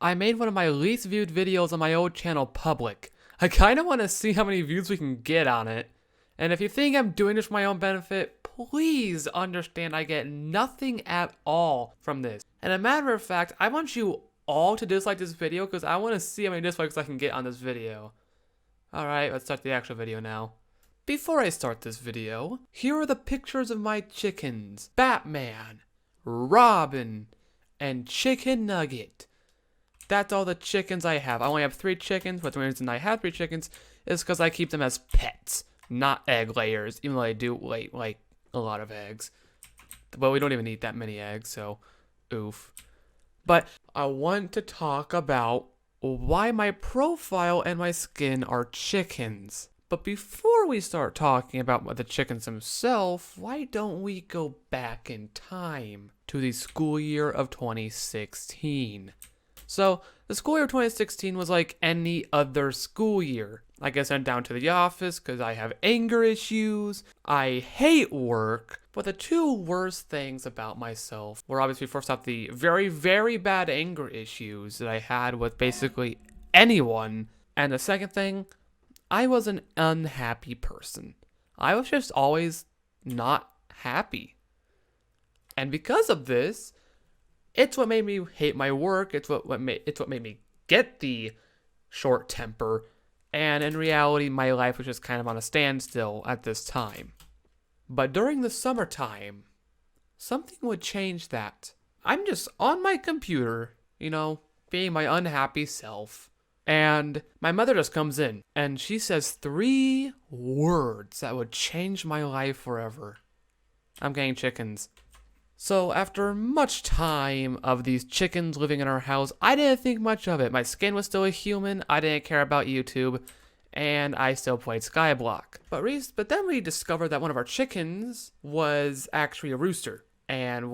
I made one of my least viewed videos on my old channel public. I kind of want to see how many views we can get on it. And if you think I'm doing this for my own benefit, please understand I get nothing at all from this. And a matter of fact, I want you all to dislike this video because I want to see how many dislikes I can get on this video. Alright, let's start the actual video now. Before I start this video, here are the pictures of my chickens. Batman, Robin, and Chicken Nugget. That's all the chickens I have. I only have 3 chickens, but the reason I have 3 chickens is because I keep them as pets, not egg layers, even though they do lay like a lot of eggs. But we don't even eat that many eggs, so oof. But I want to talk about why my profile and my skin are chickens. But before we start talking about the chickens themselves, why don't we go back in time to the school year of 2016? So, the school year of 2016 was like any other school year. I guess I went down to the office because I have anger issues. I hate work. But the 2 worst things about myself were obviously first off the very, very bad anger issues that I had with basically anyone. And the second thing, I was an unhappy person. I was just always not happy. And because of this, it's what made me hate my work. It's what made me get the short temper. And in reality, my life was just kind of on a standstill at this time. But during the summertime, something would change that. I'm just on my computer, being my unhappy self. And my mother just comes in and she says 3 words that would change my life forever. I'm getting chickens. So after much time of these chickens living in our house, I didn't think much of it. My skin was still a human, I didn't care about YouTube, and I still played Skyblock. But then we discovered that one of our chickens was actually a rooster. And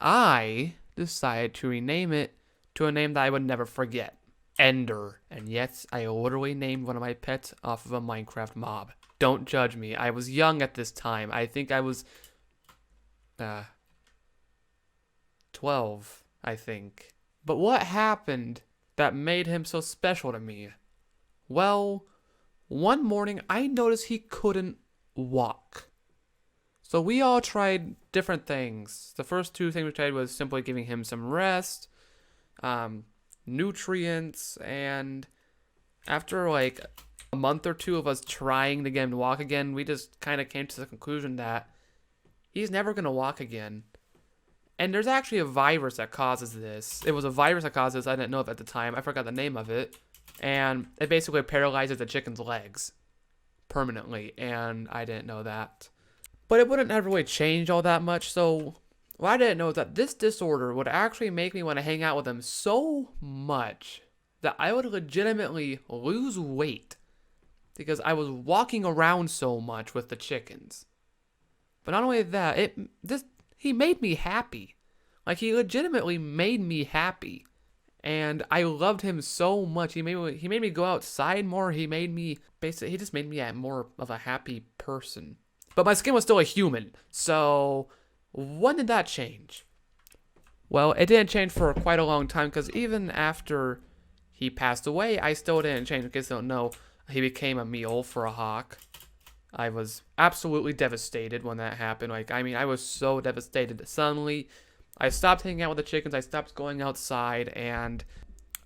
I decided to rename it to a name that I would never forget. Ender. And yes, I literally named one of my pets off of a Minecraft mob. Don't judge me. I was young at this time. I think I was 12, I think. But what happened that made him so special to me? Well, one morning I noticed he couldn't walk. So we all tried different things. The first 2 things we tried was simply giving him some rest, nutrients, and after like a month or 2 of us trying to get him to walk again, we just kind of came to the conclusion that he's never going to walk again. And there's actually a virus that causes this. It was a virus that causes this. I didn't know it at the time. I forgot the name of it. And it basically paralyzes the chicken's legs permanently. And I didn't know that. But it wouldn't ever really change all that much. So what I didn't know is that this disorder would actually make me want to hang out with him so much that I would legitimately lose weight because I was walking around so much with the chickens. But not only that, he made me happy. Like, he legitimately made me happy. And I loved him so much. He made me go outside more. He just made me more of a happy person. But my skin was still a human. So, when did that change? Well, it didn't change for quite a long time, because even after he passed away, I still didn't change. In case you don't know, he became a meal for a hawk. I was absolutely devastated when that happened. I was so devastated. Suddenly, I stopped hanging out with the chickens. I stopped going outside, and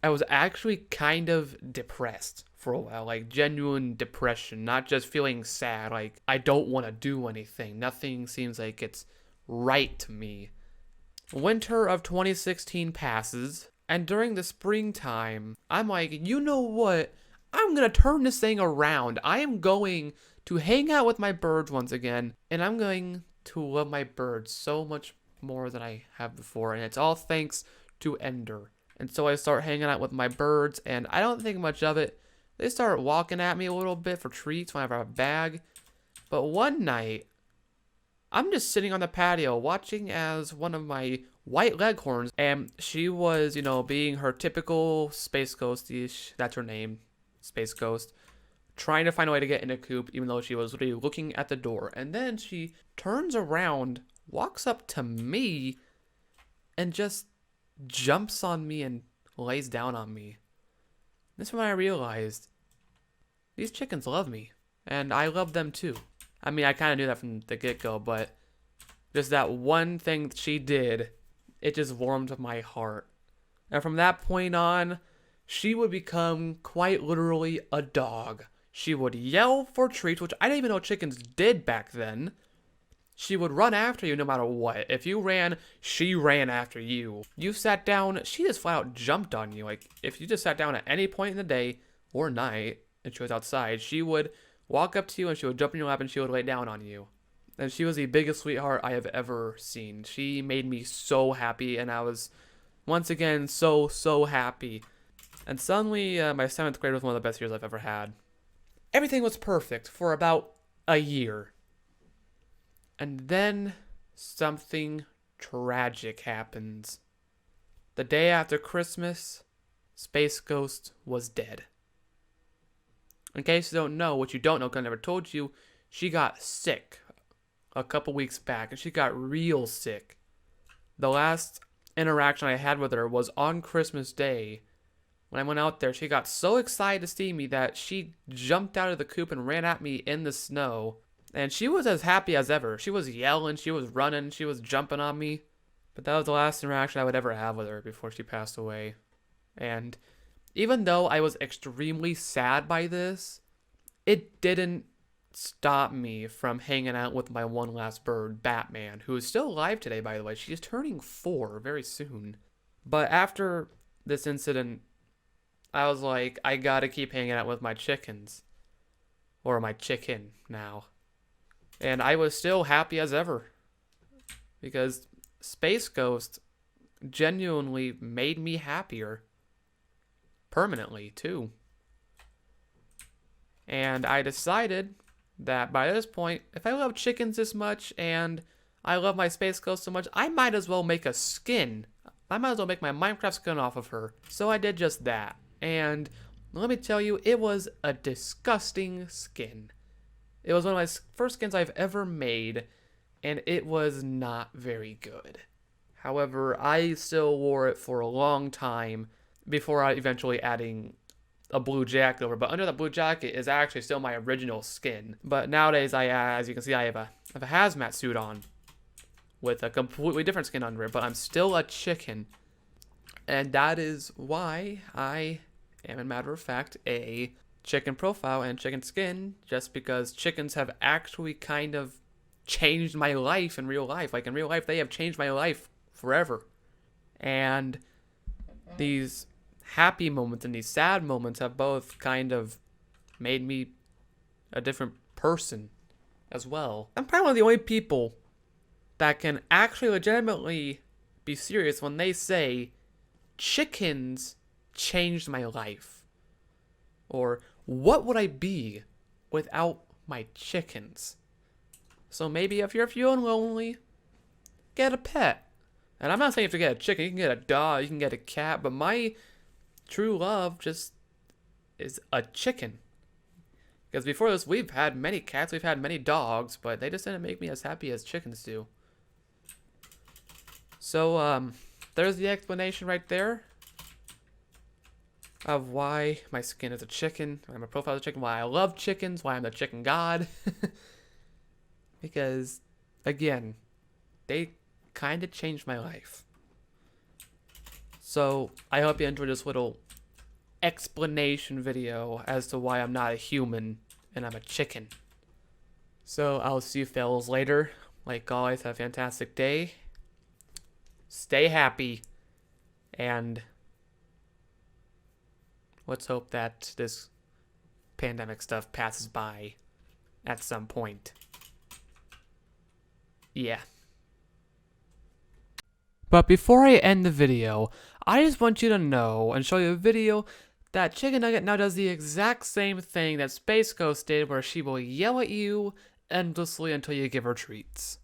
I was actually kind of depressed for a while. Like, genuine depression, not just feeling sad. Like, I don't want to do anything. Nothing seems like it's right to me. Winter of 2016 passes, and during the springtime, I'm like, you know what? I'm going to turn this thing around. I am going to hang out with my birds once again, and I'm going to love my birds so much more than I have before, and it's all thanks to Ender. And so I start hanging out with my birds, and I don't think much of it. They start walking at me a little bit for treats whenever I have a bag. But one night, I'm just sitting on the patio watching as one of my white leghorns, and she was, being her typical space ghost-ish, that's her name, Space Ghost, trying to find a way to get in a coop, even though she was literally looking at the door. And then she turns around, walks up to me, and just jumps on me and lays down on me. This is when I realized these chickens love me, and I love them too. I mean, I kind of knew that from the get-go, but just that one thing that she did, it just warmed my heart. And from that point on, she would become quite literally a dog. She would yell for treats, which I didn't even know chickens did back then. She would run after you no matter what. If you ran, she ran after you. You sat down, she just flat out jumped on you. Like, if you just sat down at any point in the day or night and she was outside, she would walk up to you and she would jump in your lap and she would lay down on you. And she was the biggest sweetheart I have ever seen. She made me so happy, and I was, once again, so happy. And suddenly, my 7th grade was one of the best years I've ever had. Everything was perfect for about a year. And then something tragic happens. The day after Christmas, Space Ghost was dead. In case you don't know, what you don't know because I never told you, she got sick a couple weeks back, and she got real sick. The last interaction I had with her was on Christmas Day. When I went out there, she got so excited to see me that she jumped out of the coop and ran at me in the snow. And she was as happy as ever. She was yelling, she was running, she was jumping on me. But that was the last interaction I would ever have with her before she passed away. And even though I was extremely sad by this, it didn't stop me from hanging out with my one last bird, Batman, who is still alive today, by the way. She's turning 4 very soon. But after this incident, I was like, I gotta keep hanging out with my chickens. Or my chicken now. And I was still happy as ever. Because Space Ghost genuinely made me happier. Permanently, too. And I decided that by this point, if I love chickens this much and I love my Space Ghost so much, I might as well make a skin. I might as well make my Minecraft skin off of her. So I did just that. And let me tell you, it was a disgusting skin. It was one of my first skins I've ever made, and it was not very good. However, I still wore it for a long time before I eventually adding a blue jacket over. But under the blue jacket is actually still my original skin. But nowadays, as you can see, I have a hazmat suit on with a completely different skin under it. But I'm still a chicken. And that is why I am, as a matter of fact, a chicken profile and chicken skin, just because chickens have actually kind of changed my life in real life. Like in real life, they have changed my life forever. And these happy moments and these sad moments have both kind of made me a different person as well. I'm probably one of the only people that can actually legitimately be serious when they say chickens changed my life. Or what would I be without my chickens? So maybe if you're feeling lonely, get a pet. And I'm not saying you have to get a chicken. You can get a dog, you can get a cat, but my true love just is a chicken. Because before this, we've had many cats, we've had many dogs, but they just didn't make me as happy as chickens do. So, there's the explanation right there of why my skin is a chicken, why my profile is a chicken, why I love chickens, why I'm the chicken god. Because, again, they kind of changed my life. So, I hope you enjoyed this little explanation video as to why I'm not a human and I'm a chicken. So, I'll see you fellas later. Like always, have a fantastic day. Stay happy. And let's hope that this pandemic stuff passes by at some point. Yeah. But before I end the video, I just want you to know and show you a video that Chicken Nugget now does the exact same thing that Space Ghost did, where she will yell at you endlessly until you give her treats.